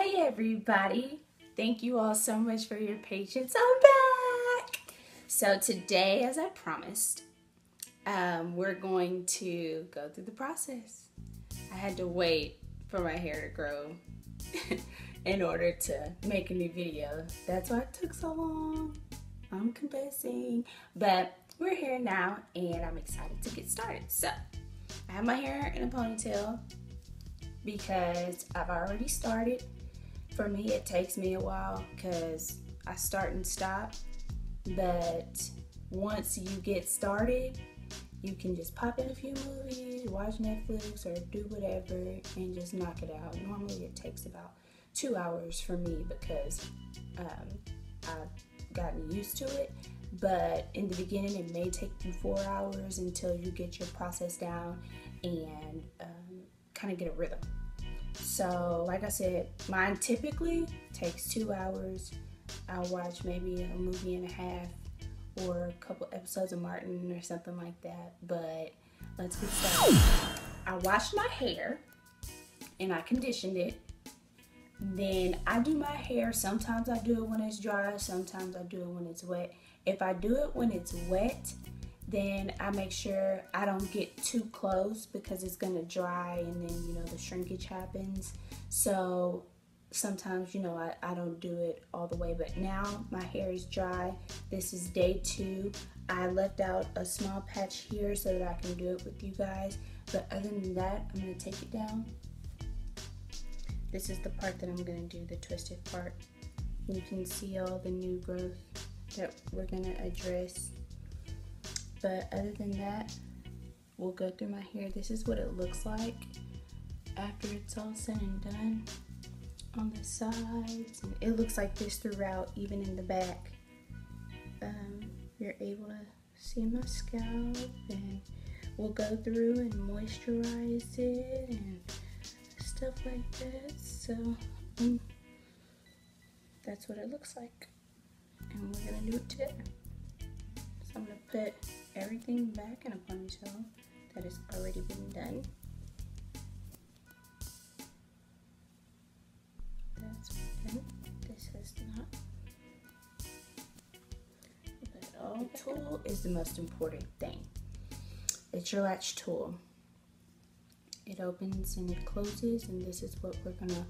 Hey everybody, thank you all so much for your patience. I'm back. So today, as I promised, we're going to go through the process. I had to wait for my hair to grow in order to make a new video. That's why it took so long. I'm confessing, but we're here now and I'm excited to get started. So I have my hair in a ponytail because I've already started. For me, it takes me a while because I start and stop, but once you get started, you can just pop in a few movies, watch Netflix, or do whatever and just knock it out. Normally it takes about 2 hours for me because I've gotten used to it, but in the beginning it may take you 4 hours until you get your process down and kind of get a rhythm. So like I said, mine typically takes 2 hours. I'll watch maybe a movie and a half or a couple episodes of Martin or something like that, but let's get started. I washed my hair and I conditioned it. Then I do my hair. Sometimes I do it when it's dry, sometimes I do it when it's wet. If I do it when it's wet, then I make sure I don't get too close because it's gonna dry and then, the shrinkage happens. So sometimes, I don't do it all the way, but now my hair is dry. This is day 2. I left out a small patch here so that I can do it with you guys. But other than that, I'm gonna take it down. This is the part that I'm gonna do, the twisted part. You can see all the new growth that we're gonna address. But other than that, we'll go through my hair. This is what it looks like after it's all said and done on the sides. And it looks like this throughout, even in the back. You're able to see my scalp, and we'll go through and moisturize it and stuff like that. So that's what it looks like. And we're gonna do it together. So I'm gonna put everything back in a ponytail that has already been done. That's done. This has not. The tool is the most important thing. It's your latch tool. It opens and it closes, and this is what we're gonna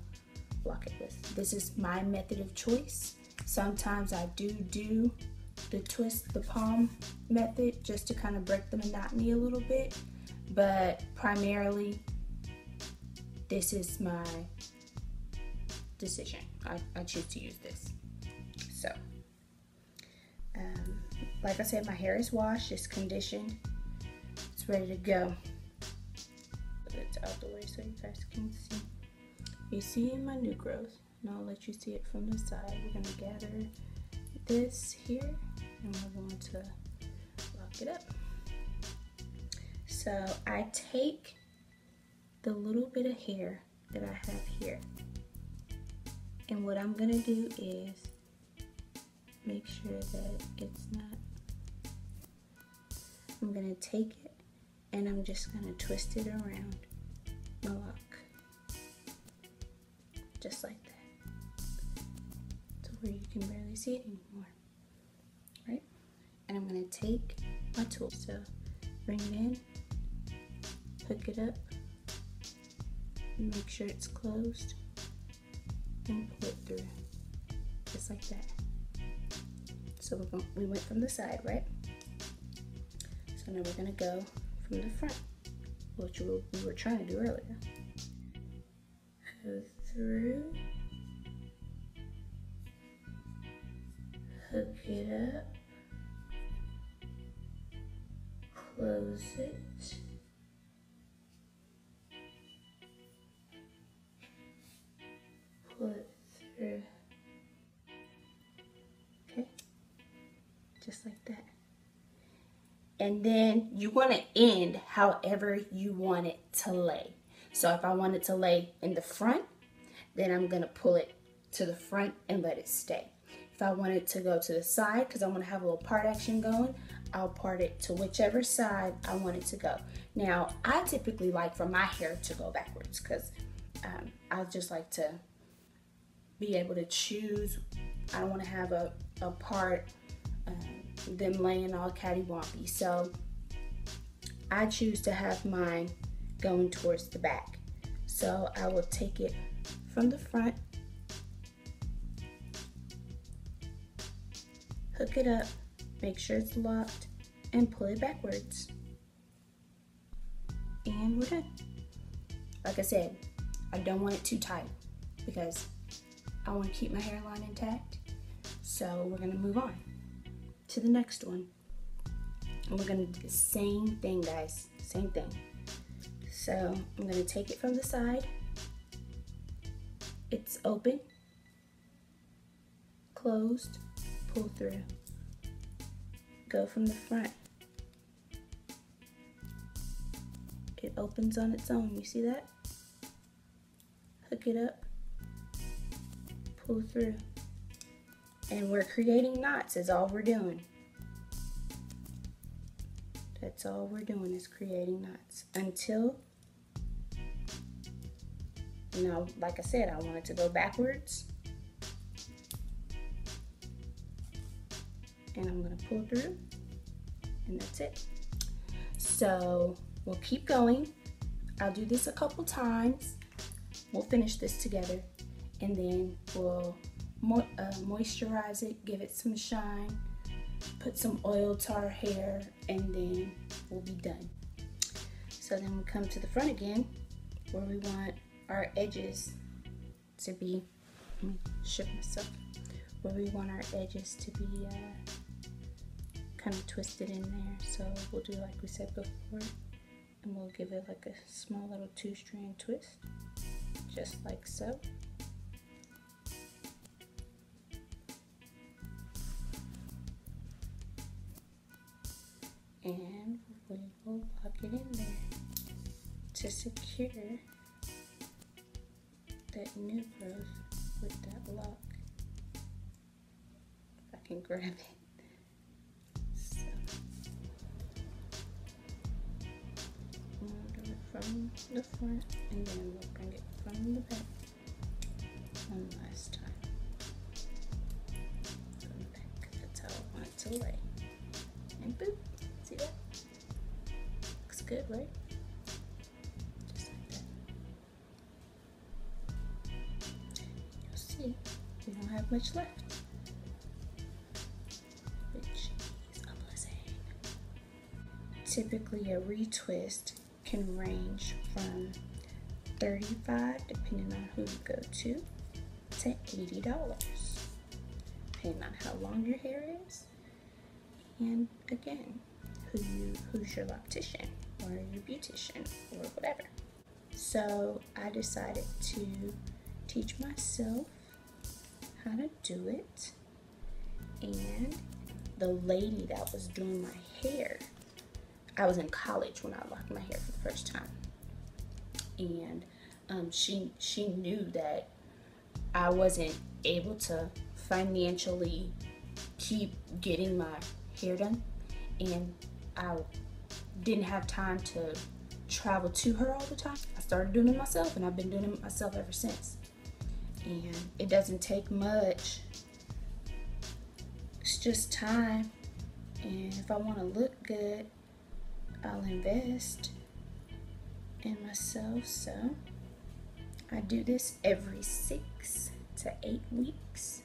block it with. This is my method of choice. Sometimes I do the twist the palm method just to kind of break the monotony a little bit, but primarily this is my decision. I choose to use this. So like I said, my hair is washed, it's conditioned, it's ready to go. Put it out the way so you guys can see. You see my new growth, and I'll let you see it from the side. We're gonna gather this here and we're going to lock it up. So I take the little bit of hair that I have here, and what I'm gonna do is make sure that it's not, I'm gonna take it and I'm just gonna twist it around my lock, just like that, to where you can barely see it anymore. Right? And I'm gonna take my tool. So bring it in, hook it up, make sure it's closed, and pull it through, just like that. So we went from the side, right? So now we're gonna go from the front, which we were trying to do earlier. Go through, hook it up, close it, pull it through. Okay, just like that. And then you want to end however you want it to lay. So if I want it to lay in the front, then I'm gonna pull it to the front and let it stay. If I want it to go to the side, because I want to have a little part action going, I'll part it to whichever side I want it to go. Now, I typically like for my hair to go backwards because I just like to be able to choose. I don't want to have a part, them laying all cattywampy. So I choose to have mine going towards the back. So I will take it from the front, hook it up, make sure it's locked, and pull it backwards. And we're done. Like I said, I don't want it too tight because I want to keep my hairline intact. So we're gonna move on to the next one. And we're gonna do the same thing, guys, same thing. So I'm gonna take it from the side. It's open, closed, pull through. Go from the front. It opens on its own, you see that? Hook it up, pull through. And we're creating knots is all we're doing. That's all we're doing is creating knots until, now, like I said, I want it to go backwards. And I'm gonna pull through, and that's it. So we'll keep going. I'll do this a couple times. We'll finish this together, and then we'll moisturize it, give it some shine, put some oil to our hair, and then we'll be done. So then we come to the front again, where we want our edges to be, let me shook myself, where we want our edges to be kind of twisted in there. So we'll do like we said before, and we'll give it like a small little 2-strand twist, just like so. And we will lock it in there to secure that new growth with that lock. If I can grab it. So we'll do it from the front, and then we'll bring it from the back one last time. From the back, that's how I want it to lay. And boop. See that? Looks good, right? Just like that. You'll see we don't have much left, which is a blessing. Typically, a retwist can range from $35, depending on who you go to $80, depending on how long your hair is, and again, who's your loctician or your beautician or whatever. So I decided to teach myself how to do it, and the lady that was doing my hair, I was in college when I locked my hair for the first time, and she knew that I wasn't able to financially keep getting my hair done, and I didn't have time to travel to her all the time. I started doing it myself, and I've been doing it myself ever since. And it doesn't take much. It's just time. And if I want to look good, I'll invest in myself. So I do this every 6 to 8 weeks,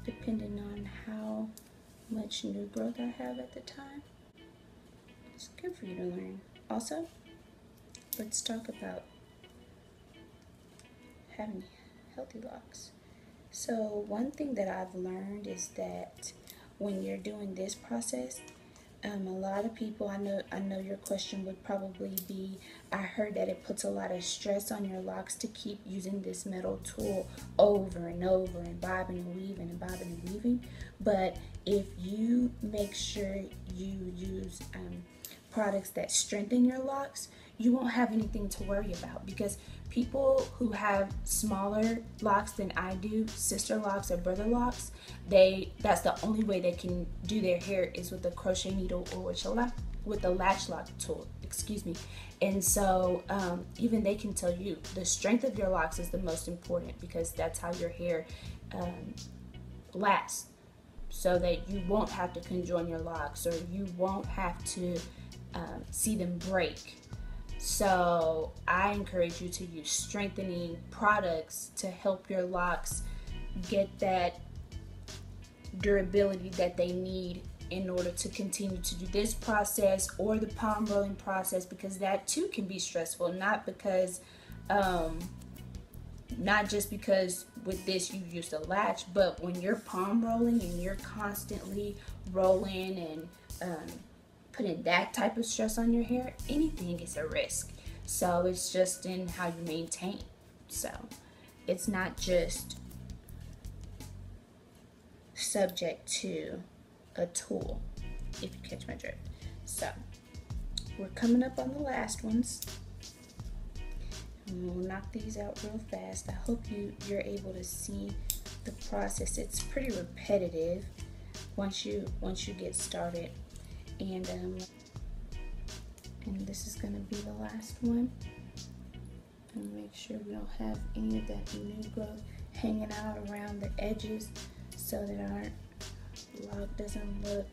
depending on how much new growth I have at the time. It's good for you to learn. Also, let's talk about having healthy locks. So one thing that I've learned is that when you're doing this process, a lot of people, I know your question would probably be, I heard that it puts a lot of stress on your locks to keep using this metal tool over and over and bobbing and weaving and bobbing and weaving. But if you make sure you use products that strengthen your locks, you won't have anything to worry about, because people who have smaller locks than I do, sister locks or brother locks, that's the only way they can do their hair is with a crochet needle or with with the latch lock tool, excuse me. And so even they can tell you the strength of your locks is the most important, because that's how your hair lasts, so that you won't have to conjoin your locks, or you won't have to see them break. So I encourage you to use strengthening products to help your locks get that durability that they need in order to continue to do this process or the palm rolling process, because that too can be stressful. Not just because with this you use the latch, but when you're palm rolling and you're constantly rolling and putting that type of stress on your hair, anything is a risk. So it's just in how you maintain. So it's not just subject to a tool, if you catch my drift. So we're coming up on the last ones. And we'll knock these out real fast. I hope you're able to see the process. It's pretty repetitive once you get started. And this is going to be the last one. And make sure we don't have any of that new growth hanging out around the edges, so that our lock doesn't look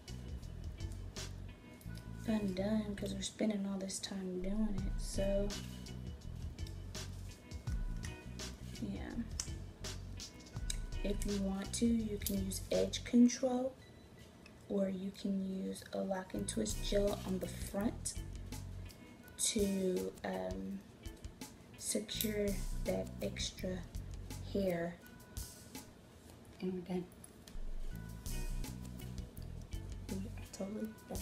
undone, because we're spending all this time doing it. So yeah, if you want to, you can use edge control, or you can use a lock and twist gel on the front to secure that extra hair. And we're done. We are totally done.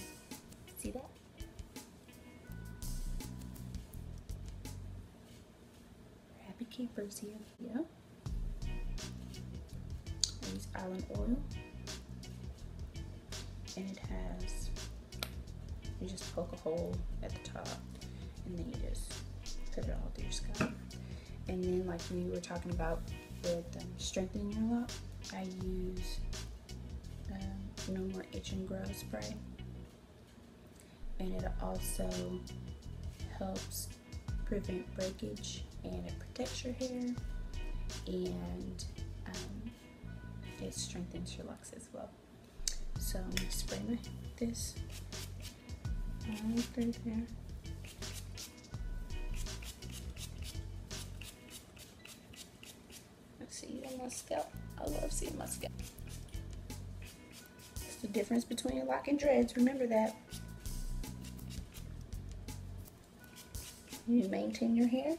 See that? We're happy campers here. Yeah. I use almond oil. And it has, you just poke a hole at the top, and then you just put it all through your scalp. And then, like we were talking about with strengthening your lock, I use No More Itch and Grow spray, and it also helps prevent breakage, and it protects your hair, and it strengthens your locks as well. So I'm going to spray this all through there. Let's see on my scalp. I love seeing my scalp. It's the difference between a lock and dreads. Remember that. You maintain your hair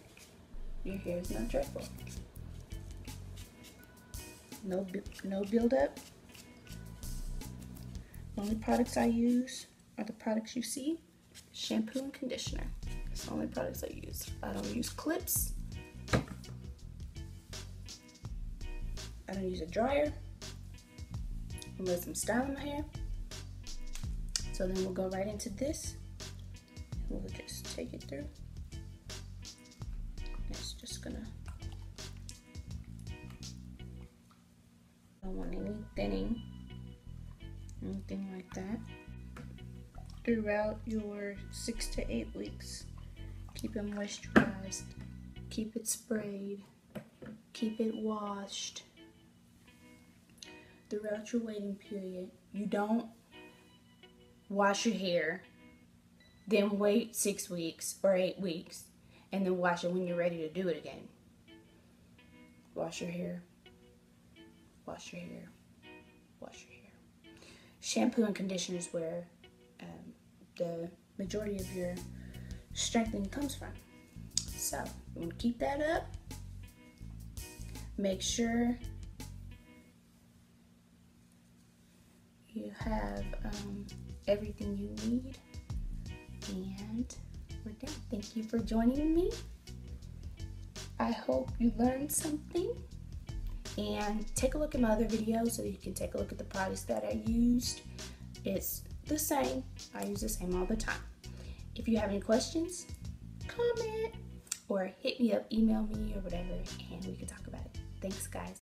is not dreadful. No buildup. The only products I use are the products you see: shampoo and conditioner. That's the only products I use. I don't use clips. I don't use a dryer unless I'm styling my hair. So then we'll go right into this. We'll just take it through. It's just gonna, I don't want any thinning, anything like that. Throughout your 6 to 8 weeks, keep it moisturized, keep it sprayed, keep it washed. Throughout your waiting period, you don't wash your hair, then wait 6 weeks or 8 weeks, and then wash it when you're ready to do it again. Wash your hair, wash your hair, wash your hair. Shampoo and conditioner is where the majority of your strengthening comes from. So you want to keep that up. Make sure you have everything you need, and we're done. Thank you for joining me. I hope you learned something, and take a look at my other videos so you can take a look at the products that I used. It's the same. I use the same all the time. If you have any questions, comment or hit me up, email me or whatever, and we can talk about it. Thanks, guys.